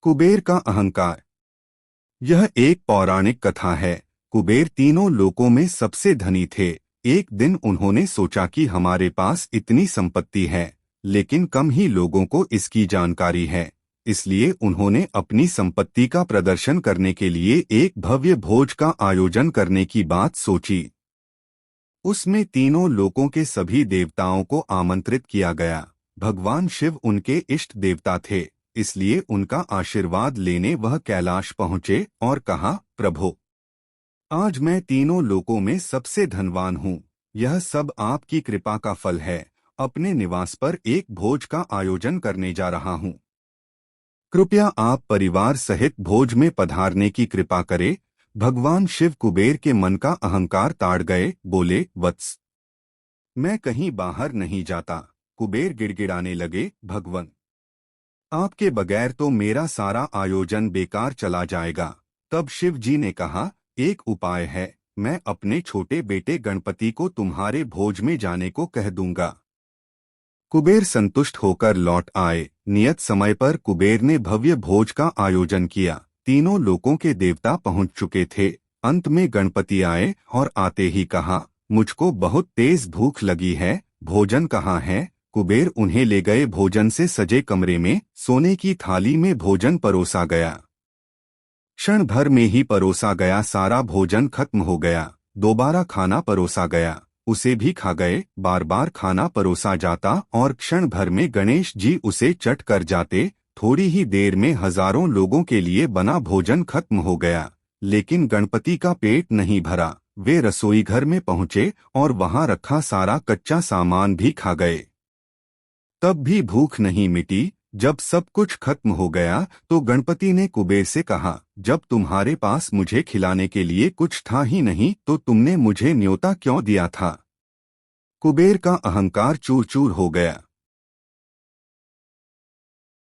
कुबेर का अहंकार। यह एक पौराणिक कथा है। कुबेर तीनों लोकों में सबसे धनी थे। एक दिन उन्होंने सोचा कि हमारे पास इतनी संपत्ति है, लेकिन कम ही लोगों को इसकी जानकारी है। इसलिए उन्होंने अपनी संपत्ति का प्रदर्शन करने के लिए एक भव्य भोज का आयोजन करने की बात सोची। उसमें तीनों लोकों के सभी देवताओं को आमंत्रित किया गया। भगवान शिव उनके इष्ट देवता थे, इसलिए उनका आशीर्वाद लेने वह कैलाश पहुँचे और कहा, प्रभो, आज मैं तीनों लोकों में सबसे धनवान हूँ। यह सब आपकी कृपा का फल है। अपने निवास पर एक भोज का आयोजन करने जा रहा हूँ। कृपया आप परिवार सहित भोज में पधारने की कृपा करें। भगवान शिव कुबेर के मन का अहंकार ताड़ गए। बोले, वत्स, मैं कहीं बाहर नहीं जाता। कुबेर गिड़गिड़ाने लगे, भगवान, आपके बगैर तो मेरा सारा आयोजन बेकार चला जाएगा। तब शिव जी ने कहा, एक उपाय है। मैं अपने छोटे बेटे गणपति को तुम्हारे भोज में जाने को कह दूंगा। कुबेर संतुष्ट होकर लौट आए। नियत समय पर कुबेर ने भव्य भोज का आयोजन किया। तीनों लोकों के देवता पहुंच चुके थे। अंत में गणपति आए और आते ही कहा, मुझको बहुत तेज भूख लगी है, भोजन कहाँ है? कुबेर उन्हें ले गए। भोजन से सजे कमरे में सोने की थाली में भोजन परोसा गया। क्षण भर में ही परोसा गया सारा भोजन खत्म हो गया। दोबारा खाना परोसा गया, उसे भी खा गए। बार बार खाना परोसा जाता और क्षण भर में गणेश जी उसे चट कर जाते। थोड़ी ही देर में हजारों लोगों के लिए बना भोजन खत्म हो गया, लेकिन गणपति का पेट नहीं भरा। वे रसोई घर में पहुंचे और वहां रखा सारा कच्चा सामान भी खा गए। तब भी भूख नहीं मिटी। जब सब कुछ खत्म हो गया तो गणपति ने कुबेर से कहा, जब तुम्हारे पास मुझे खिलाने के लिए कुछ था ही नहीं तो तुमने मुझे न्योता क्यों दिया था? कुबेर का अहंकार चूर चूर हो गया।